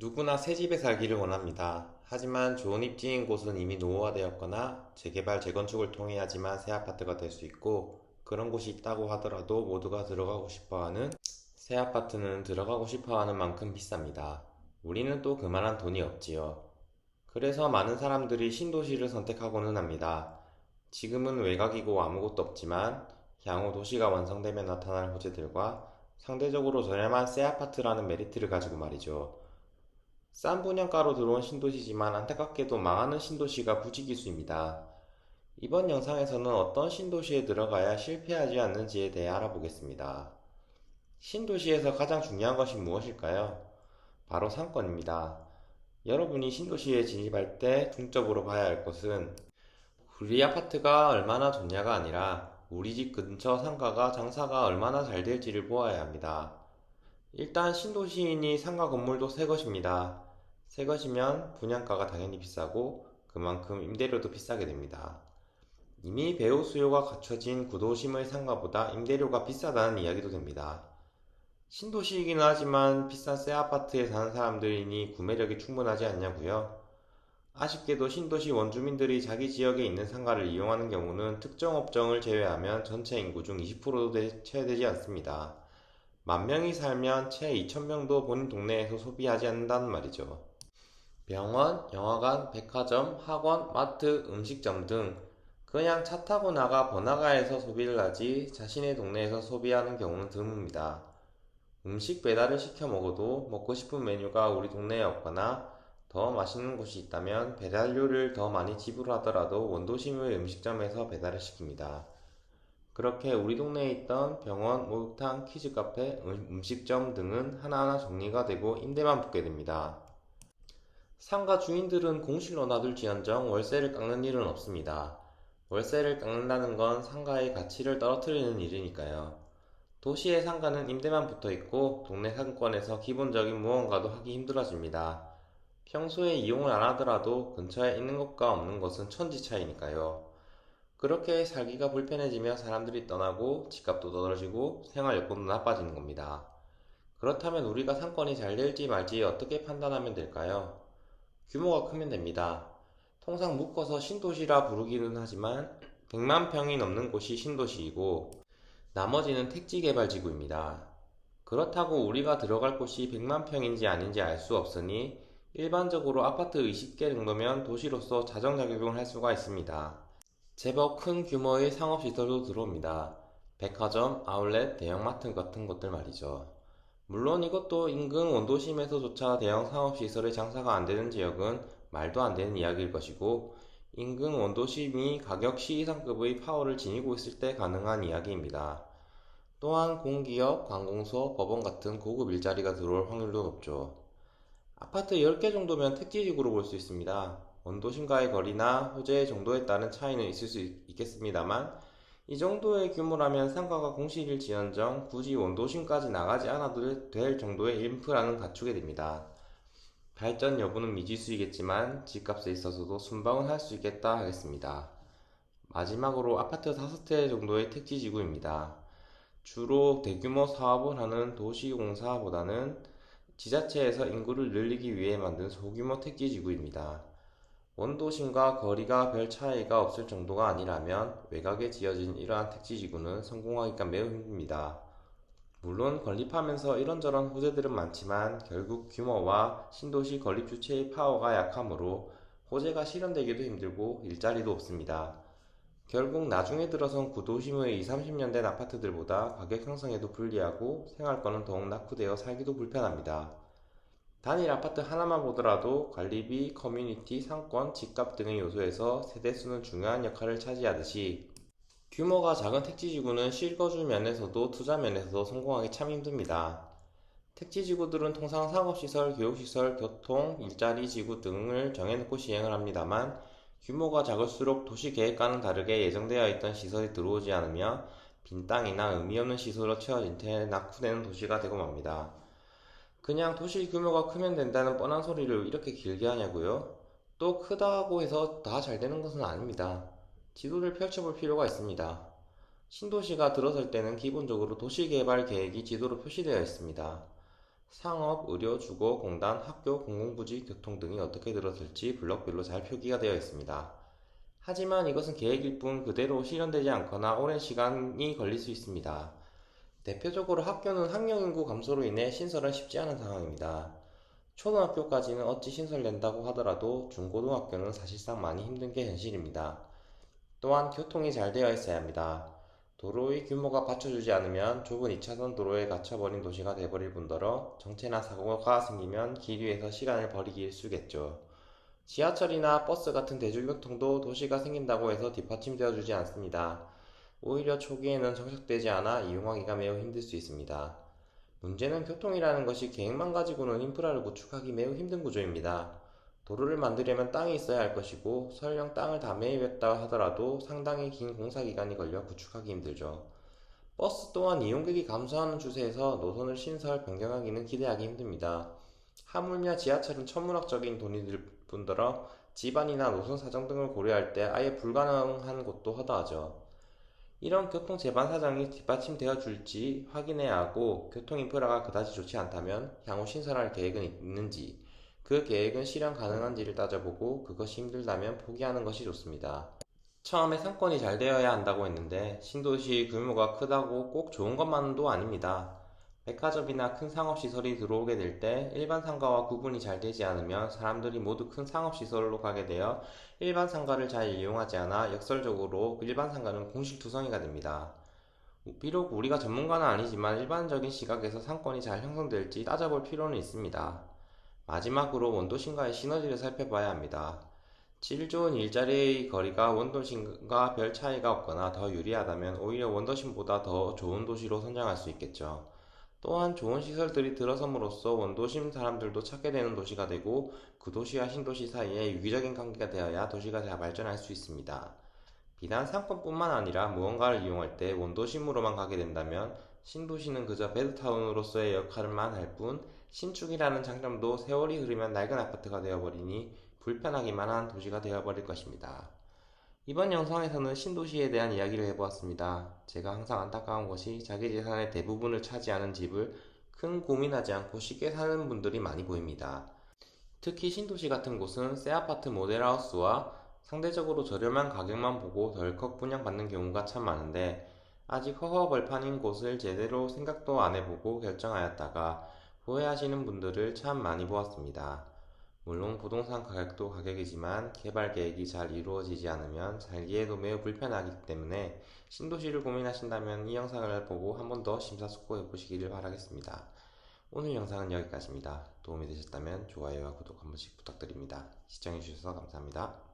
누구나 새 집에 살기를 원합니다. 하지만 좋은 입지인 곳은 이미 노후화되었거나 재개발, 재건축을 통해야지만 새 아파트가 될 수 있고, 그런 곳이 있다고 하더라도 모두가 들어가고 싶어하는 새 아파트는 들어가고 싶어하는 만큼 비쌉니다. 우리는 또 그만한 돈이 없지요. 그래서 많은 사람들이 신도시를 선택하고는 합니다. 지금은 외곽이고 아무것도 없지만 향후 도시가 완성되면 나타날 호재들과 상대적으로 저렴한 새 아파트라는 메리트를 가지고 말이죠. 싼 분양가로 들어온 신도시지만 안타깝게도 망하는 신도시가 부지기수입니다. 이번 영상에서는 어떤 신도시에 들어가야 실패하지 않는지에 대해 알아보겠습니다. 신도시에서 가장 중요한 것이 무엇일까요? 바로 상권입니다. 여러분이 신도시에 진입할 때 중점으로 봐야 할 것은 우리 아파트가 얼마나 좋냐가 아니라 우리 집 근처 상가가 장사가 얼마나 잘 될지를 보아야 합니다. 일단 신도시이니 상가 건물도 새 것입니다. 새 것이면 분양가가 당연히 비싸고 그만큼 임대료도 비싸게 됩니다. 이미 배우 수요가 갖춰진 구도심의 상가보다 임대료가 비싸다는 이야기도 됩니다. 신도시이긴 하지만 비싼 새 아파트에 사는 사람들이니 구매력이 충분하지 않냐고요? 아쉽게도 신도시 원주민들이 자기 지역에 있는 상가를 이용하는 경우는 특정 업종을 제외하면 전체 인구 중 20%도 채되지 않습니다. 만 명이 살면 채 2,000명도 본인 동네에서 소비하지 않는다는 말이죠. 병원, 영화관, 백화점, 학원, 마트, 음식점 등 그냥 차 타고 나가 번화가에서 소비를 하지 자신의 동네에서 소비하는 경우는 드뭅니다. 음식 배달을 시켜 먹어도 먹고 싶은 메뉴가 우리 동네에 없거나 더 맛있는 곳이 있다면 배달료를 더 많이 지불하더라도 원도심의 음식점에서 배달을 시킵니다. 그렇게 우리 동네에 있던 병원, 목욕탕, 키즈카페, 음식점 등은 하나하나 정리가 되고 임대만 붙게 됩니다. 상가 주인들은 공실로 놔둘지언정 월세를 깎는 일은 없습니다. 월세를 깎는다는 건 상가의 가치를 떨어뜨리는 일이니까요. 도시의 상가는 임대만 붙어 있고 동네 상권에서 기본적인 무언가도 하기 힘들어집니다. 평소에 이용을 안 하더라도 근처에 있는 것과 없는 것은 천지 차이니까요. 그렇게 살기가 불편해지며 사람들이 떠나고 집값도 떨어지고 생활 여건도 나빠지는 겁니다. 그렇다면 우리가 상권이 잘 될지 말지 어떻게 판단하면 될까요? 규모가 크면 됩니다. 통상 묶어서 신도시라 부르기는 하지만 100만 평이 넘는 곳이 신도시이고 나머지는 택지개발지구입니다. 그렇다고 우리가 들어갈 곳이 100만 평인지 아닌지 알 수 없으니 일반적으로 아파트 20개 정도면 도시로서 자정작용을 할 수가 있습니다. 제법 큰 규모의 상업시설도 들어옵니다. 백화점, 아울렛, 대형마트 같은 것들 말이죠. 물론 이것도 인근 원도심에서조차 대형 상업시설의 장사가 안 되는 지역은 말도 안 되는 이야기일 것이고, 인근 원도심이 가격 시이상급의 파워를 지니고 있을 때 가능한 이야기입니다. 또한 공기업, 관공서, 법원 같은 고급 일자리가 들어올 확률도 높죠. 아파트 10개 정도면 택지지구로 볼 수 있습니다. 원도심과의 거리나 호재 정도에 따른 차이는 있을 수 있겠습니다만, 이 정도의 규모라면 상가가 공실일지언정 굳이 원도심까지 나가지 않아도 될 정도의 인프라는 갖추게 됩니다. 발전 여부는 미지수이겠지만 집값에 있어서도 순방은 할 수 있겠다 하겠습니다. 마지막으로 아파트 5대 정도의 택지지구입니다. 주로 대규모 사업을 하는 도시공사보다는 지자체에서 인구를 늘리기 위해 만든 소규모 택지지구입니다. 원도심과 거리가 별 차이가 없을 정도가 아니라면 외곽에 지어진 이러한 택지지구는 성공하기가 매우 힘듭니다. 물론 건립하면서 이런저런 호재들은 많지만 결국 규모와 신도시 건립 주체의 파워가 약하므로 호재가 실현되기도 힘들고 일자리도 없습니다. 결국 나중에 들어선 구도심의 20, 30년 된 아파트들보다 가격 형성에도 불리하고 생활권은 더욱 낙후되어 살기도 불편합니다. 단일 아파트 하나만 보더라도 관리비, 커뮤니티, 상권, 집값 등의 요소에서 세대수는 중요한 역할을 차지하듯이 규모가 작은 택지지구는 실거주 면에서도 투자 면에서도 성공하기 참 힘듭니다. 택지지구들은 통상 상업시설, 교육시설, 교통, 일자리 지구 등을 정해놓고 시행을 합니다만 규모가 작을수록 도시계획과는 다르게 예정되어 있던 시설이 들어오지 않으며 빈 땅이나 의미 없는 시설로 채워진 채 낙후되는 도시가 되고 맙니다. 그냥 도시 규모가 크면 된다는 뻔한 소리를 이렇게 길게 하냐고요? 또 크다고 해서 다 잘 되는 것은 아닙니다. 지도를 펼쳐볼 필요가 있습니다. 신도시가 들어설 때는 기본적으로 도시개발 계획이 지도로 표시되어 있습니다. 상업, 의료, 주거, 공단, 학교, 공공부지, 교통 등이 어떻게 들어설지 블록별로 잘 표기가 되어 있습니다. 하지만 이것은 계획일 뿐 그대로 실현되지 않거나 오랜 시간이 걸릴 수 있습니다. 대표적으로 학교는 학령 인구 감소로 인해 신설은 쉽지 않은 상황입니다. 초등학교까지는 어찌 신설된다고 하더라도 중고등학교는 사실상 많이 힘든 게 현실입니다. 또한 교통이 잘 되어 있어야 합니다. 도로의 규모가 받쳐주지 않으면 좁은 2차선 도로에 갇혀버린 도시가 돼버릴 뿐더러 정체나 사고가 생기면 길 위에서 시간을 버리기 일쑤겠죠. 지하철이나 버스 같은 대중교통도 도시가 생긴다고 해서 뒷받침되어주지 않습니다. 오히려 초기에는 정착되지 않아 이용하기가 매우 힘들 수 있습니다. 문제는 교통이라는 것이 계획만 가지고는 인프라를 구축하기 매우 힘든 구조입니다. 도로를 만들려면 땅이 있어야 할 것이고 설령 땅을 다 매입했다 하더라도 상당히 긴 공사기간이 걸려 구축하기 힘들죠. 버스 또한 이용객이 감소하는 추세에서 노선을 신설, 변경하기는 기대하기 힘듭니다. 하물며 지하철은 천문학적인 돈이 들 뿐더러 집안이나 노선 사정 등을 고려할 때 아예 불가능한 곳도 허다하죠. 이런 교통 제반 사정이 뒷받침되어 줄지 확인해야 하고 교통 인프라가 그다지 좋지 않다면 향후 신설할 계획은 있는지, 그 계획은 실현 가능한지를 따져보고 그것이 힘들다면 포기하는 것이 좋습니다. 처음에 상권이 잘 되어야 한다고 했는데 신도시 규모가 크다고 꼭 좋은 것만도 아닙니다. 백화점이나 큰 상업시설이 들어오게 될 때 일반 상가와 구분이 잘 되지 않으면 사람들이 모두 큰 상업시설로 가게 되어 일반 상가를 잘 이용하지 않아 역설적으로 일반 상가는 공실투성이가 됩니다. 비록 우리가 전문가는 아니지만 일반적인 시각에서 상권이 잘 형성될지 따져볼 필요는 있습니다. 마지막으로 원도심과의 시너지를 살펴봐야 합니다. 질 좋은 일자리의 거리가 원도심과 별 차이가 없거나 더 유리하다면 오히려 원도심보다 더 좋은 도시로 선정할 수 있겠죠. 또한 좋은 시설들이 들어섬으로써 원도심 사람들도 찾게 되는 도시가 되고 그 도시와 신도시 사이에 유기적인 관계가 되어야 도시가 잘 발전할 수 있습니다. 비단 상권뿐만 아니라 무언가를 이용할 때 원도심으로만 가게 된다면 신도시는 그저 베드타운으로서의 역할만 할 뿐 신축이라는 장점도 세월이 흐르면 낡은 아파트가 되어버리니 불편하기만 한 도시가 되어버릴 것입니다. 이번 영상에서는 신도시에 대한 이야기를 해보았습니다. 제가 항상 안타까운 것이 자기 재산의 대부분을 차지하는 집을 큰 고민하지 않고 쉽게 사는 분들이 많이 보입니다. 특히 신도시 같은 곳은 새 아파트 모델하우스와 상대적으로 저렴한 가격만 보고 덜컥 분양받는 경우가 참 많은데 아직 허허벌판인 곳을 제대로 생각도 안 해보고 결정하였다가 후회하시는 분들을 참 많이 보았습니다. 물론 부동산 가격도 가격이지만 개발 계획이 잘 이루어지지 않으면 살기에도 매우 불편하기 때문에 신도시를 고민하신다면 이 영상을 보고 한 번 더 심사숙고해 보시기를 바라겠습니다. 오늘 영상은 여기까지입니다. 도움이 되셨다면 좋아요와 구독 한 번씩 부탁드립니다. 시청해주셔서 감사합니다.